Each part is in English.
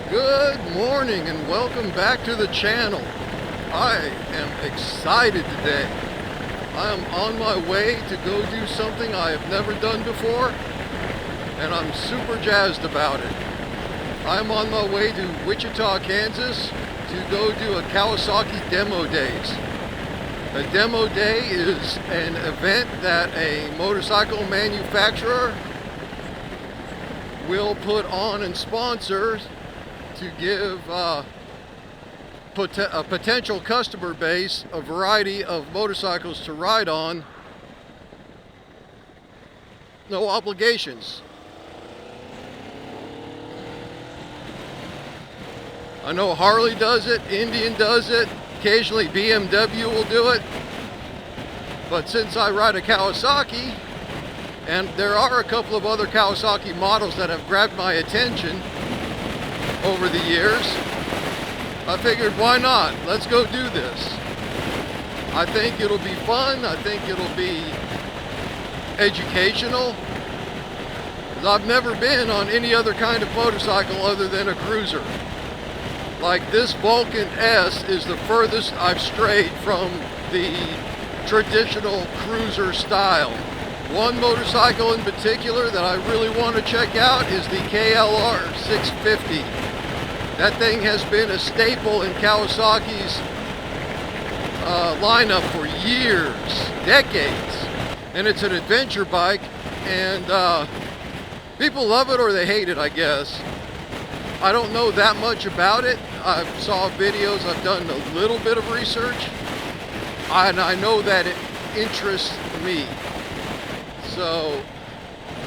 Good morning and welcome back to the channel. I am excited today. I am on my way to go do something I have never done before, and I'm super jazzed about it. I'm on my way to Wichita, Kansas to go do a Kawasaki demo days. A demo day is an event that a motorcycle manufacturer will put on and sponsor to give a potential customer base a variety of motorcycles to ride on. No obligations. I know Harley does it, Indian does it, occasionally BMW will do it. But since I ride a Kawasaki, and there are a couple of other Kawasaki models that have grabbed my attention over the years, I figured, why not? Let's go do this. I think it'll be fun. I think it'll be educational. 'Cause I've never been on any other kind of motorcycle other than a cruiser. Like this Vulcan S is the furthest I've strayed from the traditional cruiser style. One motorcycle in particular that I really want to check out is the KLR 650. That thing has been a staple in Kawasaki's lineup for years, decades. And it's an adventure bike, and people love it or they hate it, I guess. I don't know that much about it. I saw videos, I've done a little bit of research, and I know that it interests me. So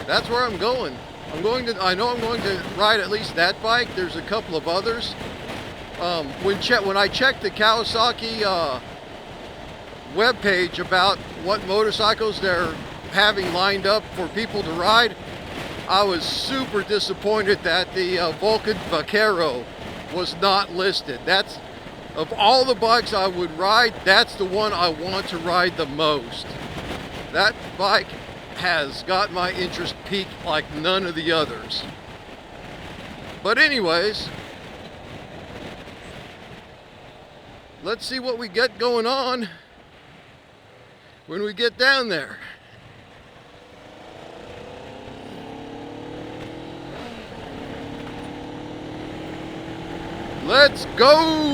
that's where I'm going. I know I'm going to ride at least that bike. There's a couple of others. When I checked the Kawasaki webpage about what motorcycles they're having lined up for people to ride, I was super disappointed that the Vulcan Vaquero was not listed. That's, of all the bikes I would ride, that's the one I want to ride the most. That bike has got my interest peaked like none of the others. But anyways, let's see what we get going on when we get down there. Let's go!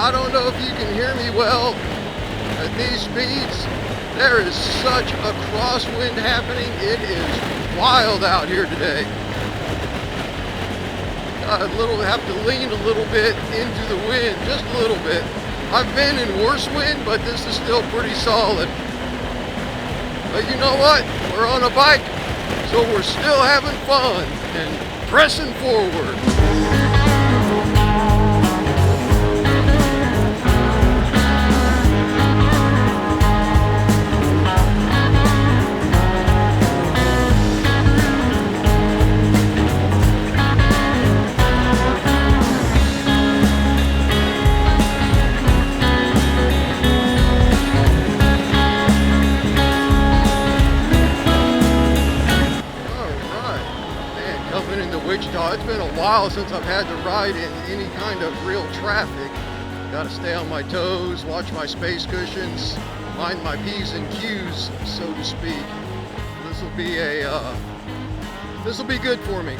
I don't know if you can hear me well at these speeds. There is such a crosswind happening. It is wild out here today. I have to lean a little bit into the wind, just a little bit. I've been in worse wind, but this is still pretty solid. But you know what? We're on a bike, so we're still having fun and pressing forward. Wichita. It's been a while since I've had to ride in any kind of real traffic. Got to stay on my toes, watch my space cushions, mind my P's and Q's, so to speak. This will be good for me.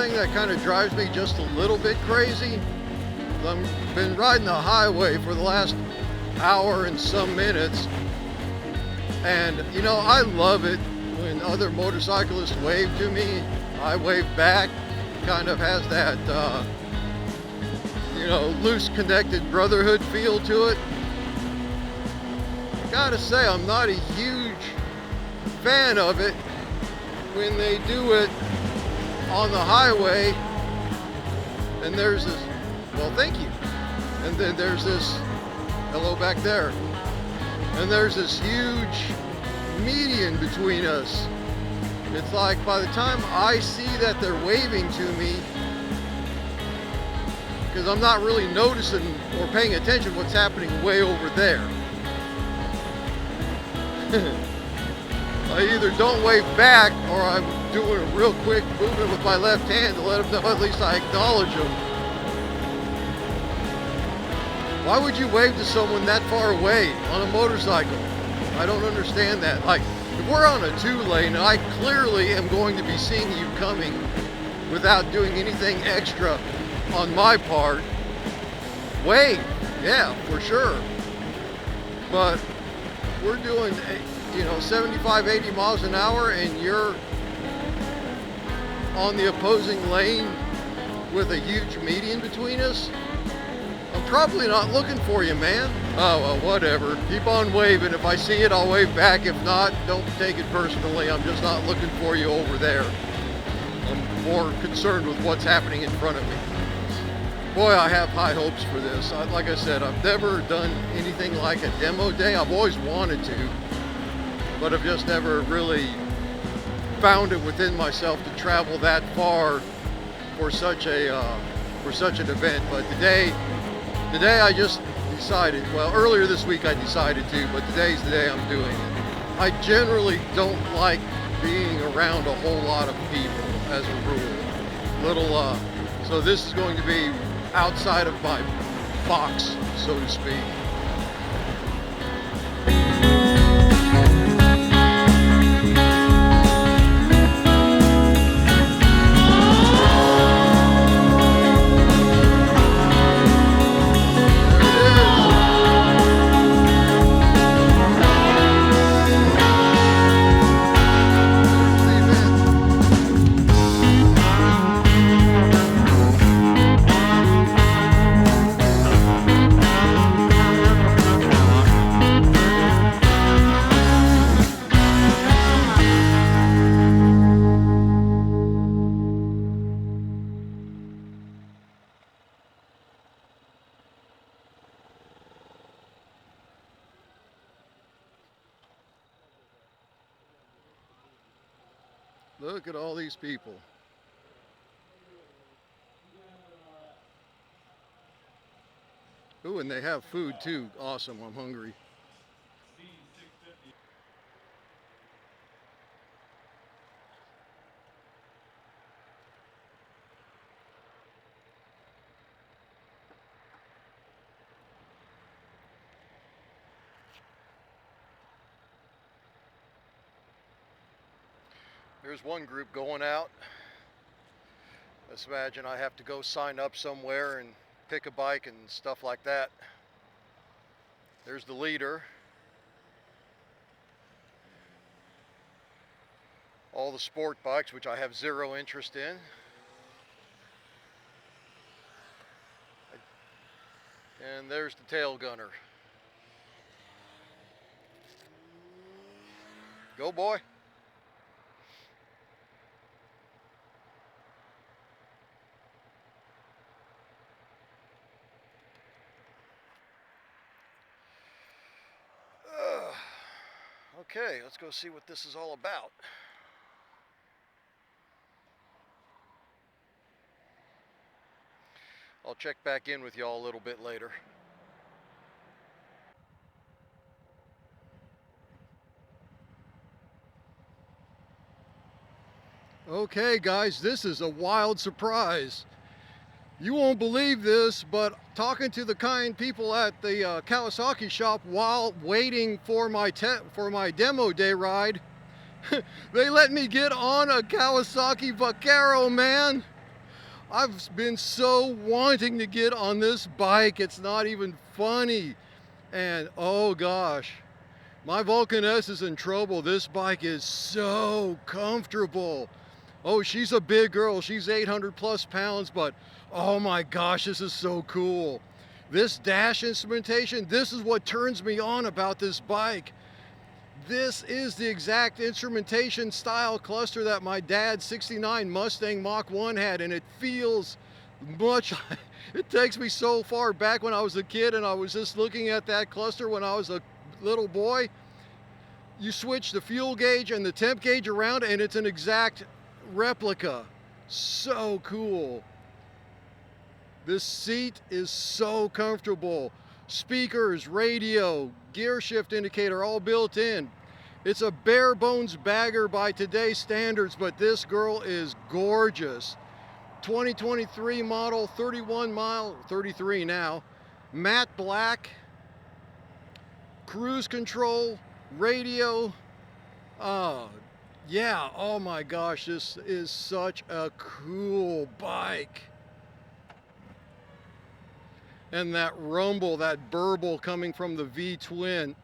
That kind of drives me just a little bit crazy. I've been riding the highway for the last hour and some minutes, and you know, I love it when other motorcyclists wave to me. I wave back. Kind of has that loose connected brotherhood feel to it. Gotta say, I'm not a huge fan of it when they do it on the highway, and there's this, well, thank you, and then there's this, hello back there, and there's this huge median between us. It's like by the time I see that they're waving to me, because I'm not really noticing or paying attention what's happening way over there. I either don't wave back, or I'm doing a real quick movement with my left hand to let them know at least I acknowledge them. Why would you wave to someone that far away on a motorcycle? I don't understand that. Like, if we're on a 2-lane and I clearly am going to be seeing you coming without doing anything extra on my part, wave, yeah, for sure. But we're doing 75, 80 miles an hour, and you're on the opposing lane with a huge median between us. I'm probably not looking for you, man. Oh, well, whatever. Keep on waving. If I see it, I'll wave back. If not, don't take it personally. I'm just not looking for you over there. I'm more concerned with what's happening in front of me. Boy, I have high hopes for this. Like I said, I've never done anything like a demo day. I've always wanted to, but I've just never really found it within myself to travel that far for such an event. But today I just decided, well, earlier this week I decided to, but today's the day I'm doing it. I generally don't like being around a whole lot of people as a rule. So this is going to be outside of my box, so to speak. Look at all these people. Ooh, and they have food too. Awesome, I'm hungry. There's one group going out. Let's imagine I have to go sign up somewhere and pick a bike and stuff like that. There's the leader. All the sport bikes, which I have zero interest in. And there's the tail gunner. Go, boy. Okay, let's go see what this is all about. I'll check back in with y'all a little bit later. Okay guys, this is a wild surprise. You won't believe this, but talking to the kind people at the Kawasaki shop while waiting for my demo day ride, they let me get on a Kawasaki Vaquero, man. I've been so wanting to get on this bike, it's not even funny. And oh gosh, my Vulcan S is in trouble. This bike is so comfortable. Oh, she's a big girl. She's 800 plus pounds, but oh my gosh, this is so cool. This dash instrumentation, this is what turns me on about this bike. This is the exact instrumentation style cluster that my dad's 69 Mustang Mach 1 had, and it feels much, it takes me so far back when I was a kid and I was just looking at that cluster when I was a little boy. You switch the fuel gauge and the temp gauge around and it's an exact replica. So cool. This seat is so comfortable. Speakers, radio, gear shift indicator all built in. It's a bare bones bagger by today's standards, but this girl is gorgeous. 2023 model, 31 mile, 33 now, matte black, cruise control, radio. Yeah, oh my gosh, this is such a cool bike. And that rumble, that burble coming from the V-twin,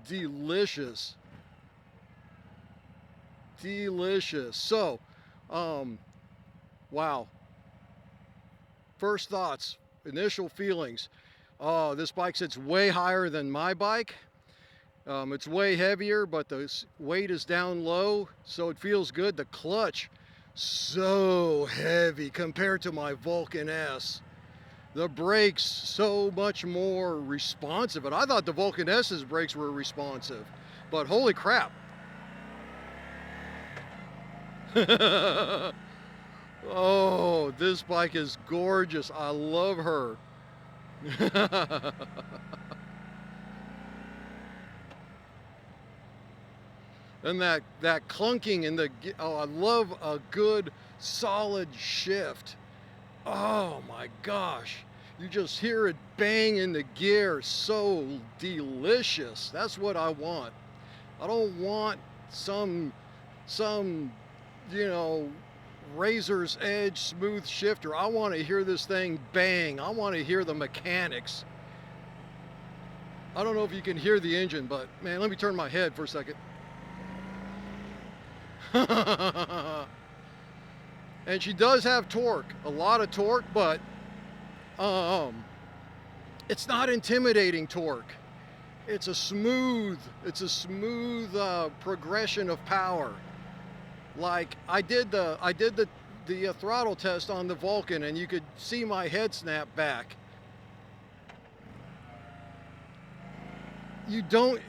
delicious. Delicious. So, wow. First thoughts, initial feelings. This bike sits way higher than my bike. It's way heavier, but the weight is down low, so it feels good. The clutch, so heavy compared to my Vulcan S. The brakes, so much more responsive. And I thought the Vulcan S's brakes were responsive, but holy crap. Oh, this bike is gorgeous. I love her. And that clunking in the, oh, I love a good solid shift. Oh my gosh, you just hear it bang in the gear. So delicious. That's what I want. I don't want some you know, razor's edge smooth shifter. I want to hear this thing bang. I want to hear the mechanics. I don't know if you can hear the engine, but man, let me turn my head for a second. And she does have torque, a lot of torque, but it's not intimidating torque. It's a smooth progression of power. Like I did the throttle test on the Vulcan, and you could see my head snap back. You don't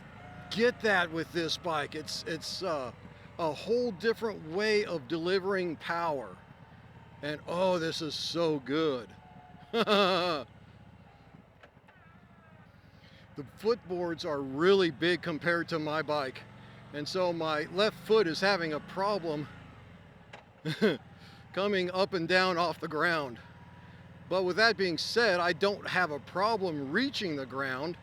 get that with this bike. It's a whole different way of delivering power. And oh, this is so good. The footboards are really big compared to my bike. And so my left foot is having a problem coming up and down off the ground. But with that being said, I don't have a problem reaching the ground.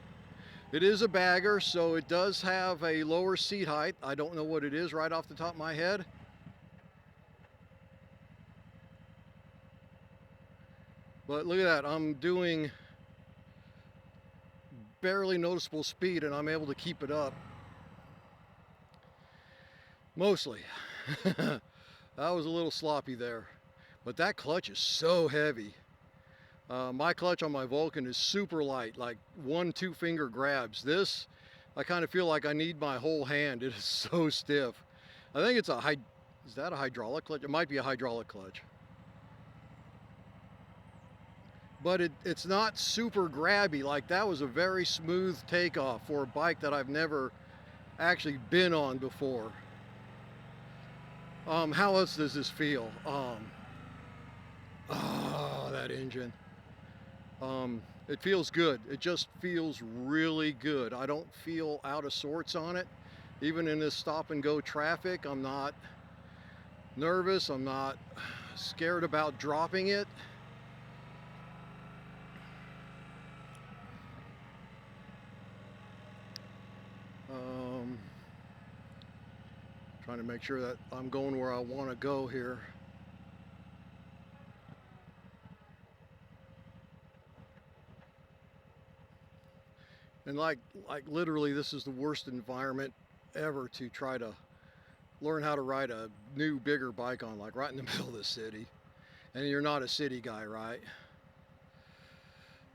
It is a bagger, so it does have a lower seat height. I don't know what it is right off the top of my head. But look at that, I'm doing barely noticeable speed and I'm able to keep it up. Mostly. That was a little sloppy there. But that clutch is so heavy. My clutch on my Vulcan is super light, like 1-2 finger grabs. This, I kind of feel like I need my whole hand. It is so stiff. I think it's is that a hydraulic clutch? It might be a hydraulic clutch. But it's not super grabby. Like that was a very smooth takeoff for a bike that I've never actually been on before. How else does this feel? Oh, that engine. It feels good. It just feels really good. I don't feel out of sorts on it. Even in this stop and go traffic, I'm not nervous. I'm not scared about dropping it. Trying to make sure that I'm going where I want to go here. And like literally, this is the worst environment ever to try to learn how to ride a new, bigger bike on, like right in the middle of the city. And you're not a city guy, right?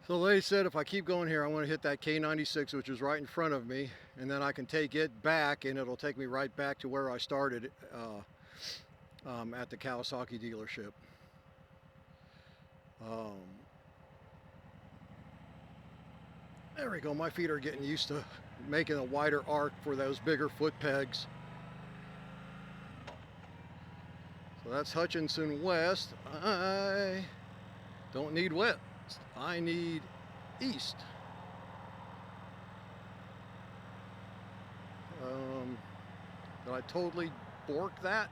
So they said if I keep going here, I want to hit that K96, which is right in front of me, and then I can take it back, and it'll take me right back to where I started at the Kawasaki dealership. There we go. My feet are getting used to making a wider arc for those bigger foot pegs. So that's Hutchinson West. I don't need west. I need east. Did I totally bork that?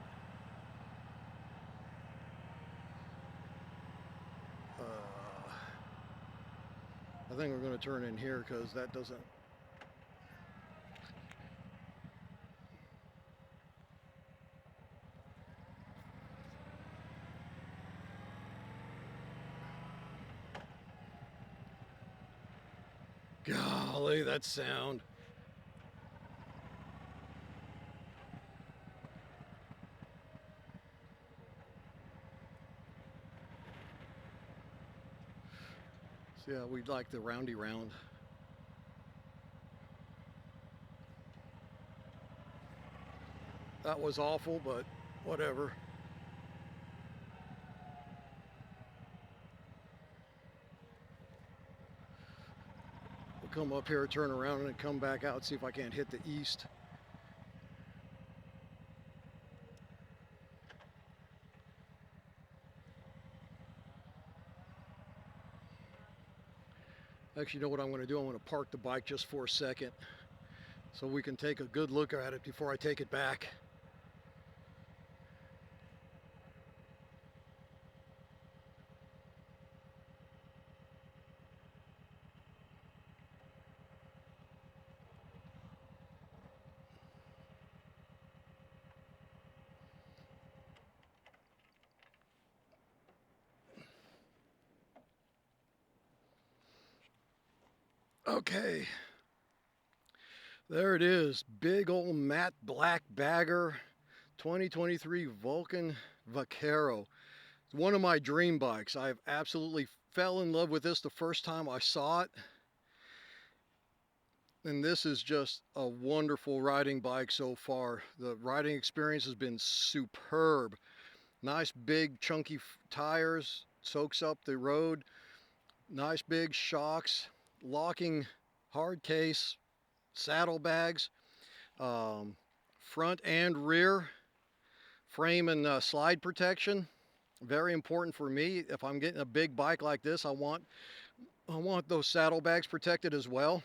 I think we're going to turn in here because that doesn't. Golly, that sound. So yeah, we'd like the roundy round. That was awful, but whatever. We'll come up here, turn around, and come back out, see if I can't hit the east. Actually, you know what I'm going to do? I'm going to park the bike just for a second so we can take a good look at it before I take it back. Okay, there it is. Big old matte black bagger 2023 Vulcan Vaquero. It's one of my dream bikes. I've absolutely fell in love with this the first time I saw it. And this is just a wonderful riding bike so far. The riding experience has been superb. Nice big chunky tires, soaks up the road. Nice big shocks, locking hard case, saddlebags, front and rear frame and slide protection. Very important for me. If I'm getting a big bike like this, I want those saddlebags protected as well.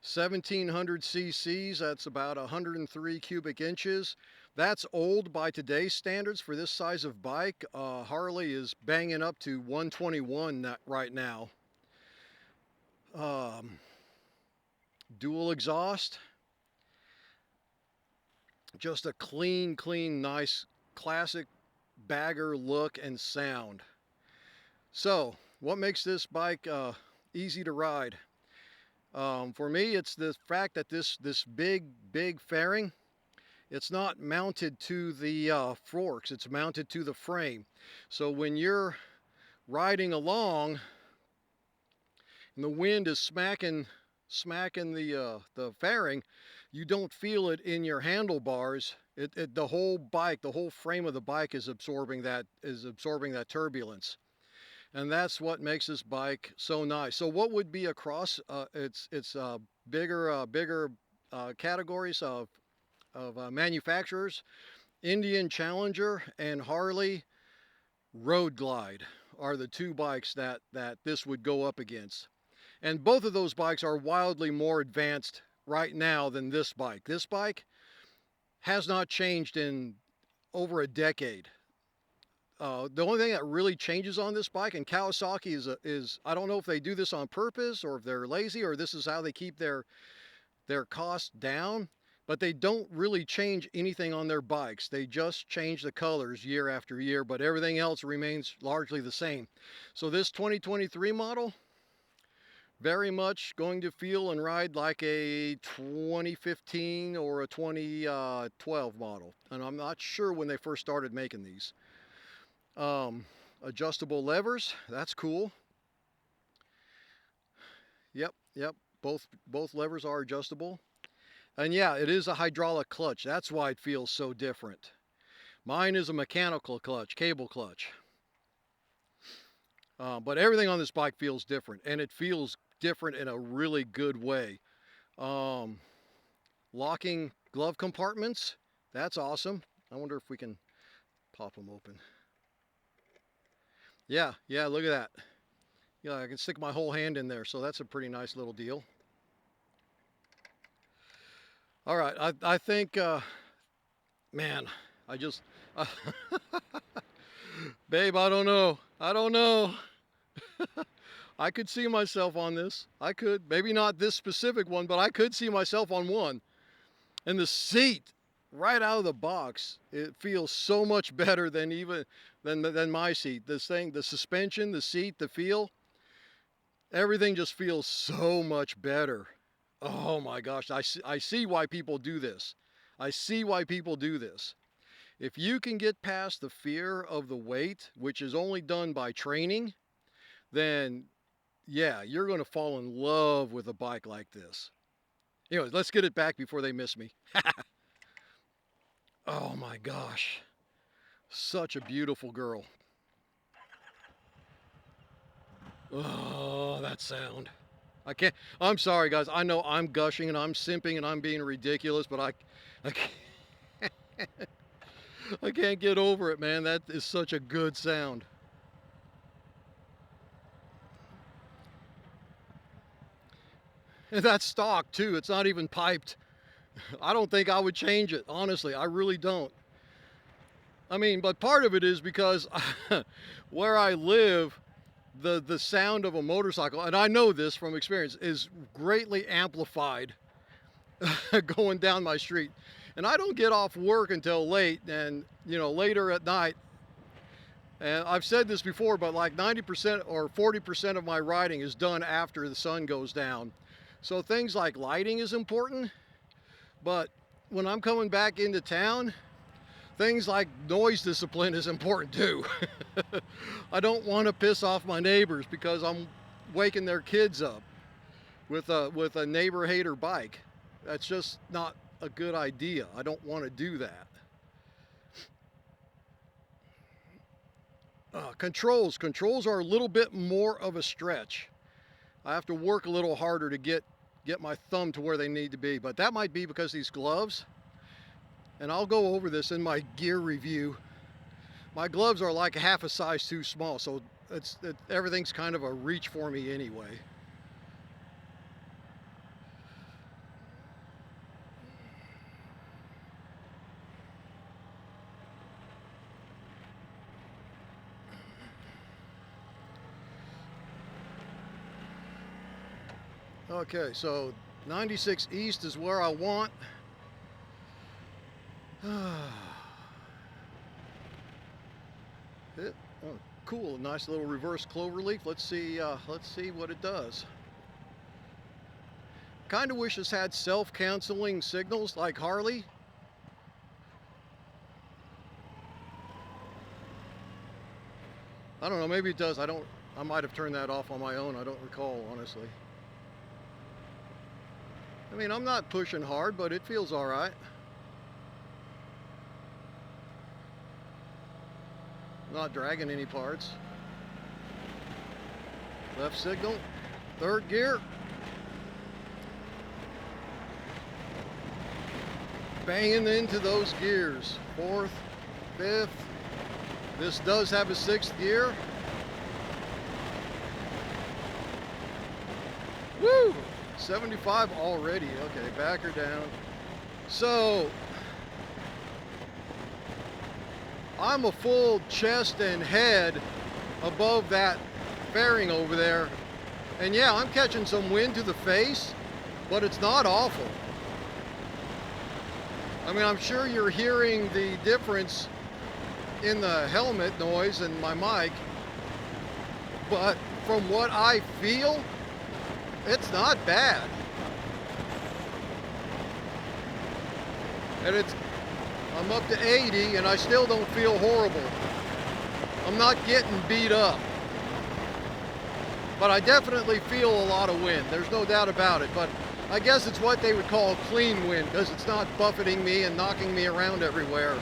1700 cc's, that's about 103 cubic inches. That's old by today's standards for this size of bike. Harley is banging up to 121 right now. Dual exhaust. Just a clean, nice, classic bagger look and sound. So, what makes this bike easy to ride? For me, it's the fact that this big fairing, it's not mounted to the forks, it's mounted to the frame. So when you're riding along and the wind is smacking the fairing, you don't feel it in your handlebars. The whole bike, the whole frame of the bike is absorbing that turbulence. And that's what makes this bike so nice. So what would be across its bigger categories of manufacturers? Indian Challenger and Harley Road Glide are the two bikes that this would go up against. And both of those bikes are wildly more advanced right now than this bike. This bike has not changed in over a decade. The only thing that really changes on this bike, and Kawasaki is I don't know if they do this on purpose or if they're lazy or this is how they keep their costs down, but they don't really change anything on their bikes. They just change the colors year after year, but everything else remains largely the same. So this 2023 model, very much going to feel and ride like a 2015 or a 2012 model. And I'm not sure when they first started making these. Adjustable levers, that's cool. Yep, both levers are adjustable. And yeah, it is a hydraulic clutch. That's why it feels so different. Mine is a mechanical clutch, cable clutch. But everything on this bike feels different, and it feels different in a really good way. Locking glove compartments, that's awesome. I wonder if we can pop them open. Yeah, look at that. Yeah, I can stick my whole hand in there, so that's a pretty nice little deal. All right, I think, man, I just, babe, I don't know. I could see myself on this. I could, maybe not this specific one, but I could see myself on one. And the seat, right out of the box, it feels so much better than than my seat. This thing, the suspension, the seat, the feel, everything just feels so much better. Oh my gosh, I see why people do this. I see why people do this. If you can get past the fear of the weight, which is only done by training, then yeah, you're going to fall in love with a bike like this. Anyways, let's get it back before they miss me. Oh my gosh, such a beautiful girl. Oh, that sound. I can't, I'm sorry guys, I know I'm gushing and I'm simping and I'm being ridiculous, but I can't, I can't get over it, man. That is such a good sound. And that's stock too, it's not even piped. I don't think I would change it, honestly, I really don't. I mean, but part of it is because where I live, the sound of a motorcycle, and I know this from experience, is greatly amplified going down my street. And I don't get off work until late, and later at night. And I've said this before, but like 90% or 40% of my riding is done after the sun goes down. So things like lighting is important, but when I'm coming back into town, things like noise discipline is important too. I don't want to piss off my neighbors because I'm waking their kids up with a neighbor hater bike. That's just not a good idea. I don't want to do that. Controls are a little bit more of a stretch. I have to work a little harder to get my thumb to where they need to be, but that might be because these gloves, and I'll go over this in my gear review. My gloves are like half a size too small, so everything's kind of a reach for me anyway. Okay, so 96 East is where I want. Oh, cool, nice little reverse cloverleaf. Let's see what it does. Kind of wish this had self-canceling signals like Harley. I don't know, maybe it does. I might have turned that off on my own. I don't recall, honestly. I mean, I'm not pushing hard, but it feels all right. Not dragging any parts. Left signal, third gear. Banging into those gears. Fourth, fifth. This does have a sixth gear. Woo! 75 already. Okay, back her down. So I'm a full chest and head above that fairing over there, and yeah, I'm catching some wind to the face, but it's not awful. I mean, I'm sure you're hearing the difference in the helmet noise and my mic, but from what I feel, It's not bad. And I'm up to 80 and I still don't feel horrible. I'm not getting beat up. But I definitely feel a lot of wind. There's no doubt about it. But I guess it's what they would call clean wind because it's not buffeting me and knocking me around everywhere.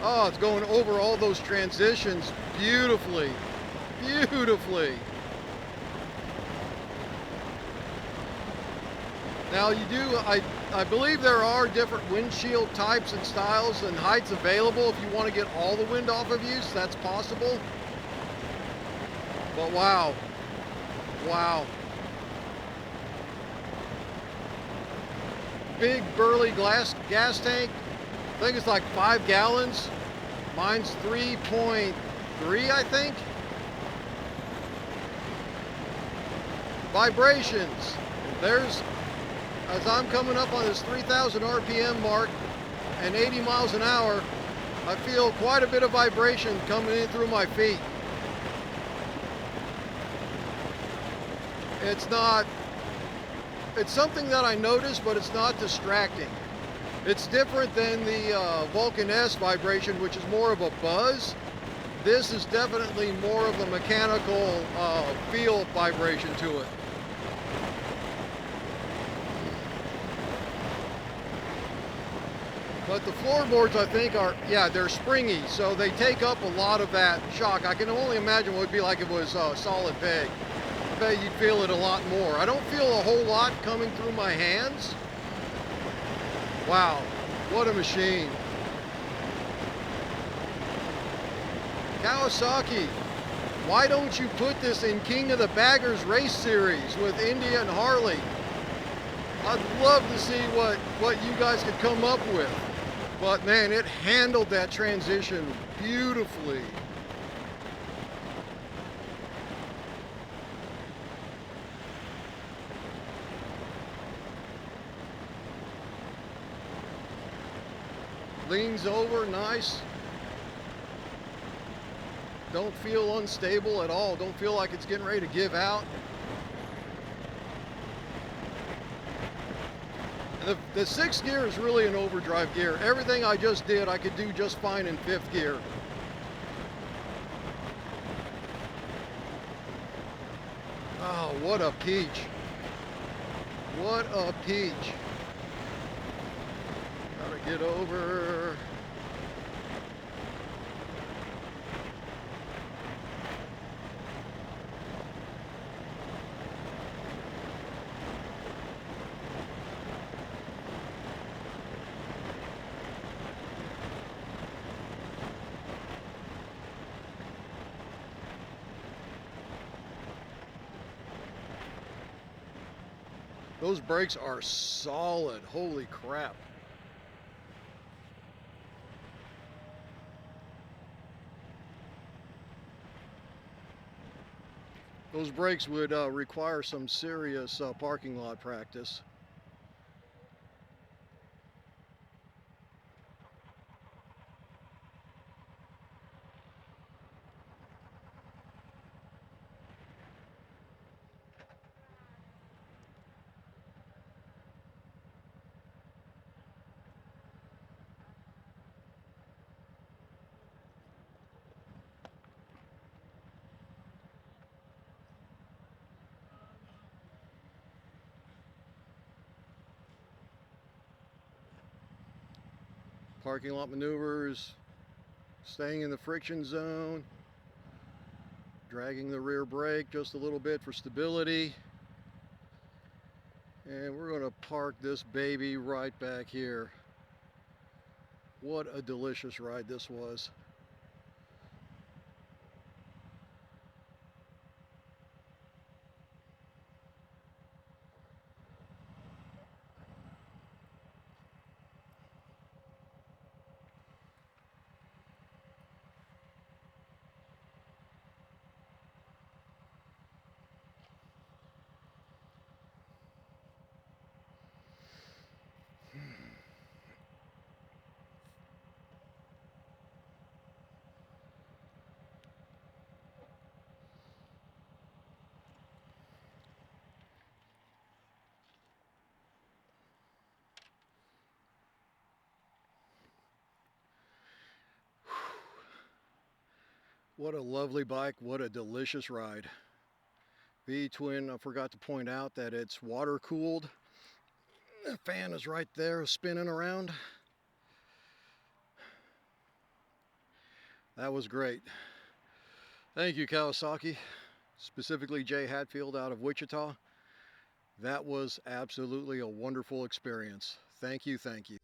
Oh, it's going over all those transitions beautifully. Beautifully. Now I believe there are different windshield types and styles and heights available if you want to get all the wind off of you, so that's possible. But wow. Wow. Big burly gas tank. I think it's like 5 gallons. Mine's 3.3, I think. Vibrations. There's, as I'm coming up on this 3,000 RPM mark and 80 miles an hour, I feel quite a bit of vibration coming in through my feet. It's something that I notice, but it's not distracting. It's different than the Vulcan S vibration, which is more of a buzz. This is definitely more of a mechanical feel vibration to it. But the floorboards, I think, they're springy, so they take up a lot of that shock. I can only imagine what it would be like if it was solid peg. I bet you'd feel it a lot more. I don't feel a whole lot coming through my hands. Wow, what a machine. Kawasaki, why don't you put this in King of the Baggers race series with India and Harley? I'd love to see what you guys could come up with. But man, it handled that transition beautifully. Leans over, nice. Don't feel unstable at all. Don't feel like it's getting ready to give out. The sixth gear is really an overdrive gear. Everything I just did, I could do just fine in fifth gear. Oh, what a peach. What a peach. Gotta get over. Those brakes are solid. Holy crap. Those brakes would require some serious parking lot practice. Parking lot maneuvers, staying in the friction zone, dragging the rear brake just a little bit for stability. And we're going to park this baby right back here. What a delicious ride this was. What a lovely bike, what a delicious ride. V-twin, I forgot to point out that it's water cooled. The fan is right there spinning around. That was great. Thank you, Kawasaki, specifically Jay Hatfield out of Wichita. That was absolutely a wonderful experience. Thank you, thank you.